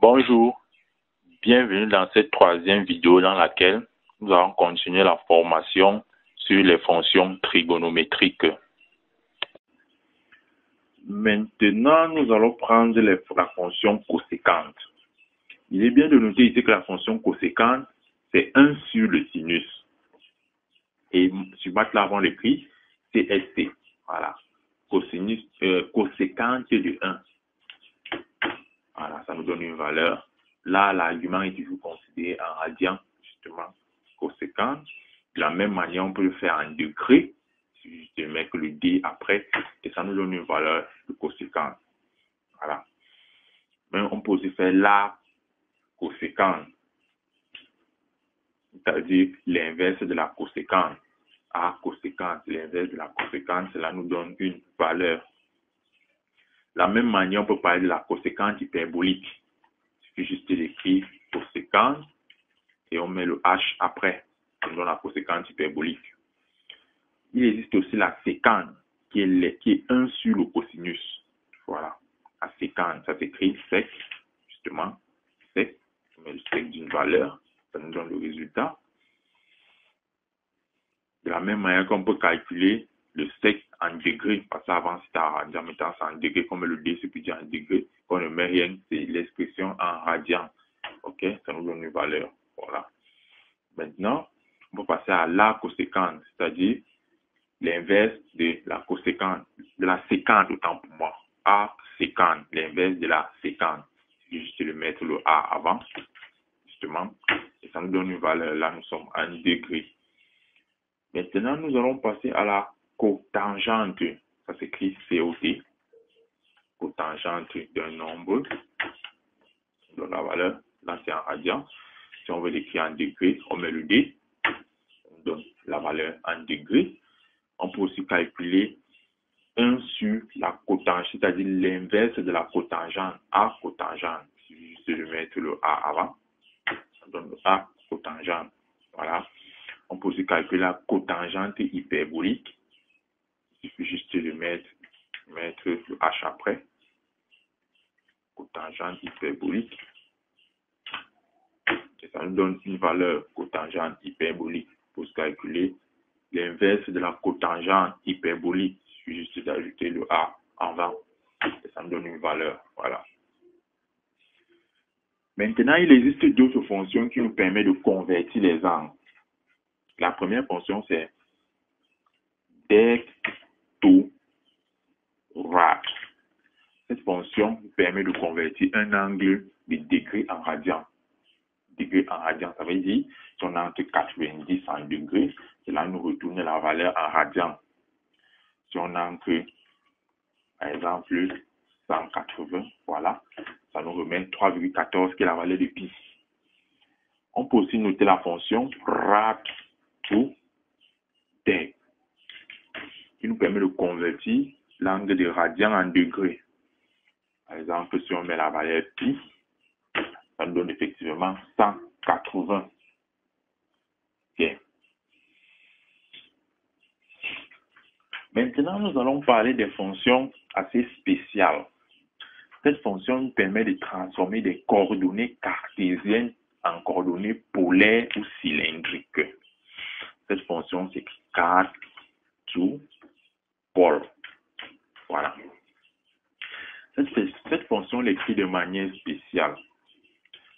Bonjour, bienvenue dans cette troisième vidéo dans laquelle nous allons continuer la formation sur les fonctions trigonométriques. Maintenant, nous allons prendre la fonction coséquente. Il est bien de noter ici que la fonction coséquente, c'est 1 sur le sinus. Et sur MATLAB, on l'écrit CST. Voilà. Coséquente de 1. Voilà, ça nous donne une valeur. Là, l'argument est toujours considéré en radian, justement, coséquente. De la même manière, on peut le faire en degrés. Si je mets que le D après, et ça nous donne une valeur de coséquente. Voilà. Mais on peut aussi faire la coséquente, c'est-à-dire l'inverse de la coséquente. A coséquente, l'inverse de la coséquente, cela nous donne une valeur. De la même manière, on peut parler de la coséquente hyperbolique. Il suffit juste d'écrire coséquente et on met le H après. Ça nous donne la coséquente hyperbolique. Il existe aussi la sécante qui est 1 sur le cosinus. Voilà. La sécante, ça s'écrit sec, justement. Sec, on met le sec d'une valeur. Ça nous donne le résultat. De la même manière qu'on peut calculer le sec en degrés, parce qu'avant c'était en radian, maintenant c'est en degrés, comme le D se peut dire en degrés, quand on ne met rien, c'est l'expression en radian. Ok, ça nous donne une valeur. Voilà. Maintenant, on peut passer à la coséquente, c'est-à-dire l'inverse de la coséquente, de la séquente autant pour moi. A séquente, l'inverse de la séquente. Je juste le mettre le A avant, justement, et ça nous donne une valeur. Là, nous sommes en degrés. Maintenant, nous allons passer à la cotangente. Ça s'écrit COT. Cotangente d'un nombre. On donne la valeur. Là, c'est en radian. Si on veut l'écrire en degrés, on met le D. On donne la valeur en degrés. On peut aussi calculer 1 sur la cotangente, c'est-à-dire l'inverse de la cotangente. A cotangente. Si je mets le A avant, ça donne le A cotangente. Voilà. On peut aussi calculer la cotangente hyperbolique. Il suffit juste de mettre le H après. Cotangente hyperbolique. Et ça nous donne une valeur cotangente hyperbolique pour se calculer l'inverse de la cotangente hyperbolique. Il suffit juste d'ajouter le A en avant. Et ça nous donne une valeur. Voilà. Maintenant, il existe d'autres fonctions qui nous permettent de convertir les angles. La première fonction, c'est dectorat. Cette fonction nous permet de convertir un angle de degrés en radian. Degrés en radian, ça veut dire si on a entre 90 en degrés, cela nous retourne la valeur en radian. Si on a entre, par exemple, 180, voilà, ça nous remet 3,14 qui est la valeur de pi. On peut aussi noter la fonction rad2dec qui nous permet de convertir l'angle de radian en degrés. Par exemple, si on met la valeur pi, ça nous donne effectivement 180. Bien. Maintenant, nous allons parler des fonctions assez spéciales. Cette fonction nous permet de transformer des coordonnées cartésiennes en coordonnées polaires ou cylindriques. Cette fonction s'écrit card to pole. Voilà. Cette fonction l'écrit de manière spéciale,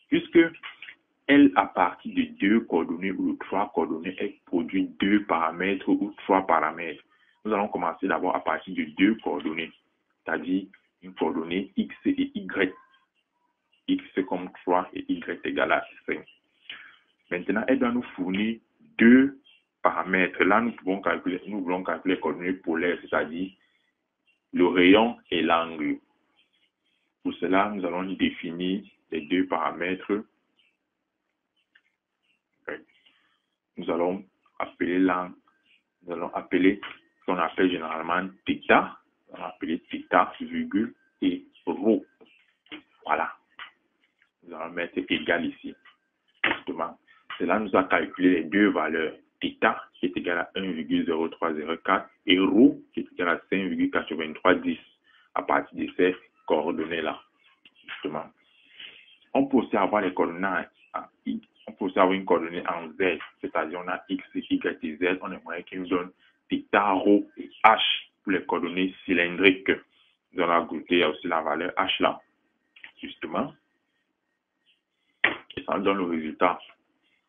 puisque elle, à partir de 2 coordonnées ou de 3 coordonnées, elle produit 2 paramètres ou 3 paramètres. Nous allons commencer d'abord à partir de 2 coordonnées, c'est-à-dire une coordonnée x et y. X comme 3 et y égale à 5. Maintenant, elle doit nous fournir 2 paramètres. Là, nous voulons calculer les coordonnées polaires, c'est-à-dire le rayon et l'angle. Pour cela, nous allons définir les 2 paramètres. Nous allons appeler ce qu'on appelle généralement θ. On va appeler θ, virgule et ρ. Voilà. Nous allons mettre égal ici. Justement, cela nous a calculé les 2 valeurs. θ qui est égal à 1,0304 et ρ qui est égal à 5,8310 à partir de ces coordonnées-là. Justement. On peut aussi avoir les coordonnées en X. On peut aussi avoir une coordonnée en Z, c'est-à-dire on a X, Y et Z. On aimerait qu'il nous donne θ, ρ et H pour les coordonnées cylindriques. Nous allons ajouter aussi la valeur H là, justement. Et ça nous donne le résultat.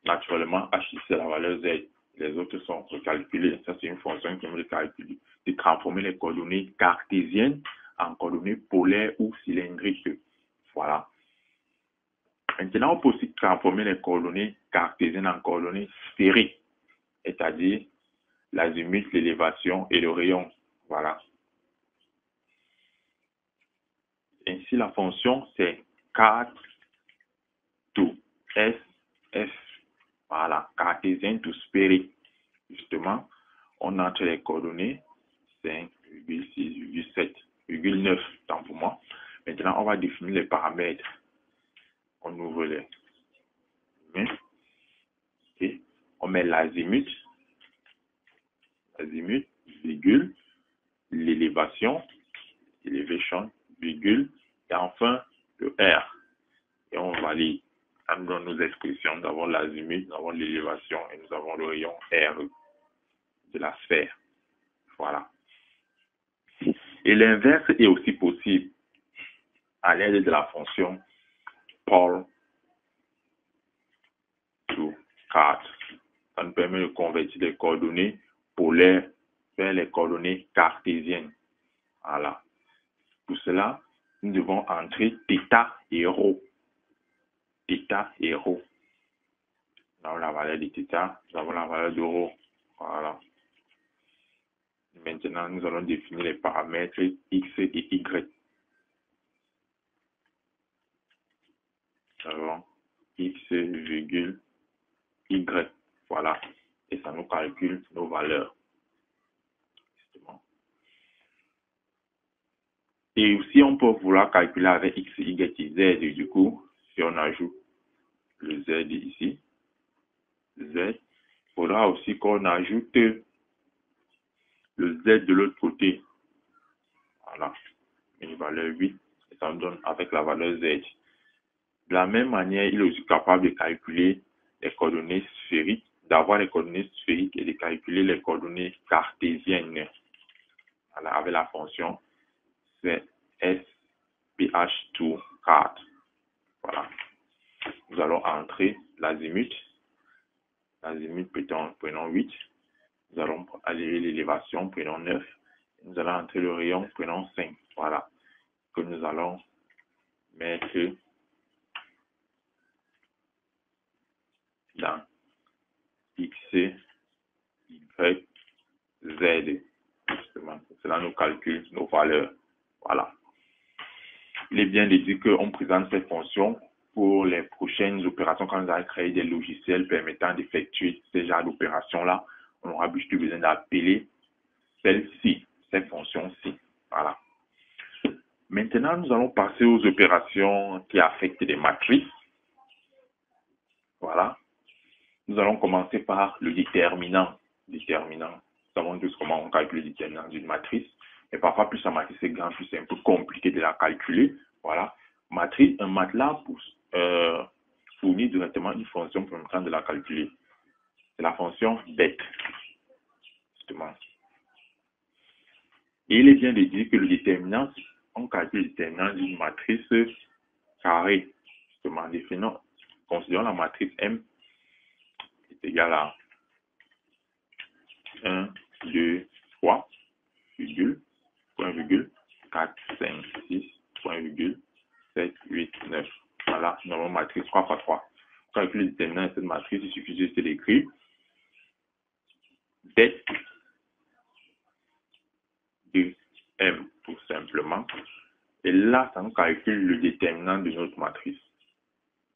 Naturellement, H c'est la valeur Z. Les autres sont recalculés. Ça, c'est une fonction qui nous calcule. De transformer les coordonnées cartésiennes en coordonnées polaires ou cylindriques. Voilà. Maintenant, on peut aussi transformer les coordonnées cartésiennes en coordonnées sphériques, c'est-à-dire l'azimut, l'élévation et le rayon. Voilà. Ainsi, la fonction, c'est 4 to S, F. Voilà, cartésien to sphérique. Justement, on entre les coordonnées 5,6,7,9, tant pour moi. Maintenant, on va définir les paramètres. On ouvre les mains et on met l'azimut, virgule, l'élévation, elevation, virgule, et enfin le R. Et on valide. Ça nous donne nos expressions. Nous avons l'azimut, nous avons l'élévation et nous avons le rayon R de la sphère. Voilà. Et l'inverse est aussi possible à l'aide de la fonction pole to card. Ça nous permet de convertir les coordonnées polaires vers les coordonnées cartésiennes. Voilà. Pour cela, nous devons entrer θ et ρ. Θ et ρ. Nous avons la valeur de θ, nous avons la valeur de ρ. Voilà. Maintenant, nous allons définir les paramètres X et Y. Nous avons X, virgule, Y. Voilà. Et ça nous calcule nos valeurs. Justement. Et aussi, on peut vouloir calculer avec X, Y et Z. Et du coup, si on ajoute le Z ici, Z, il faudra aussi qu'on ajoute le Z de l'autre côté. Voilà. Une valeur 8. Et ça nous donne avec la valeur Z. De la même manière, il est aussi capable de calculer les coordonnées sphériques, d'avoir les coordonnées sphériques et de calculer les coordonnées cartésiennes. Voilà, avec la fonction SPH2 card. Voilà. Nous allons entrer l'azimut. L'azimut, prenons 8. Nous allons aller l'élévation, prenons 9. Nous allons entrer le rayon, prenons 5. Voilà. Que nous allons mettre dans X, Y, Z. Justement, cela nous calcule nos valeurs. Voilà. Il est bien de dire qu'on présente ces fonctions pour les prochaines opérations quand nous allons créer des logiciels permettant d'effectuer ces genres d'opérations-là. On aura juste besoin d'appeler celle-ci, ces fonctions-ci. Voilà. Maintenant, nous allons passer aux opérations qui affectent les matrices. Voilà. Nous allons commencer par le déterminant. Nous savons tous comment on calcule le déterminant d'une matrice. Et parfois, plus la matrice est grande, plus c'est un peu compliqué de la calculer. Voilà. Matrice, un MATLAB fournit directement une fonction permettant de la calculer. C'est la fonction det. Justement. Et il est bien de dire que le déterminant, on calcule le déterminant d'une matrice carrée. Justement, considérons la matrice M est égale à 1, 2, 3, virgule, point virgule, 4, 5, 6, point virgule, 7, 8, 9. Voilà, nous avons une matrice 3 par 3. Pour calculer le déterminant de cette matrice, il suffit juste d'écrire det de M, tout simplement. Et là, ça nous calcule le déterminant de notre matrice.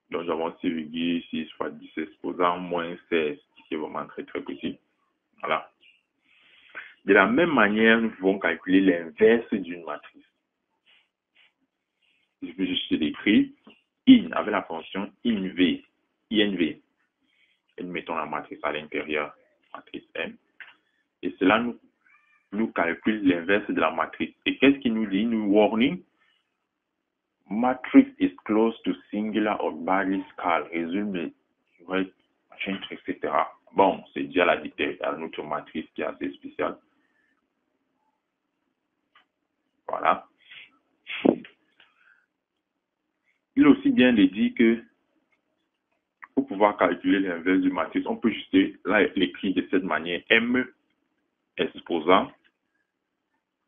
Donc, nous avons 6,6 fois 10 exposant moins 16, qui est vraiment très très petit. Voilà. De la même manière, nous pouvons calculer l'inverse d'une matrice. Je peux juste l'écrire in avec la fonction inv. Et nous mettons la matrice à l'intérieur, matrice M. Et cela nous calcule l'inverse de la matrice. Et qu'est-ce qu'il nous dit? Nous warning. Matrix is close to singular or Barley scale, résume les machin, etc. Bon, c'est déjà la dictée à notre matrice qui est assez spéciale. Voilà. Il est aussi bien de dire que pour pouvoir calculer l'inverse du matrice, on peut juste là l'écrire de cette manière. M exposant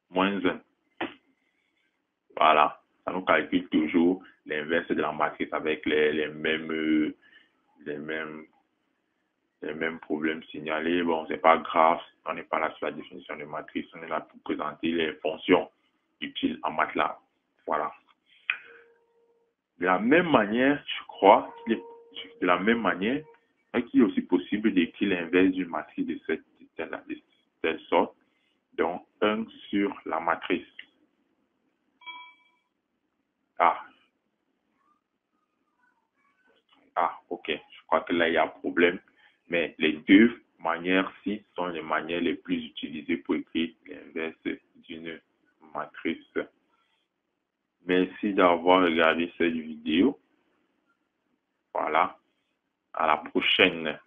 moins 1. Voilà. Ça nous calcule toujours l'inverse de la matrice avec les mêmes problèmes signalés. Bon, c'est pas grave. On n'est pas là sur la définition de matrice. On est là pour présenter les fonctions utiles en MATLAB. Voilà. De la même manière, je crois qu'il est de la même manière qu'il est aussi possible d'écrire l'inverse d'une matrice de telle sorte. Donc, 1 sur la matrice. Ok. Je crois que là, il y a un problème. Mais les deux manières-ci sont les manières les plus utilisées pour écrire l'inverse d'une matrice. Merci d'avoir regardé cette vidéo. Voilà. À la prochaine.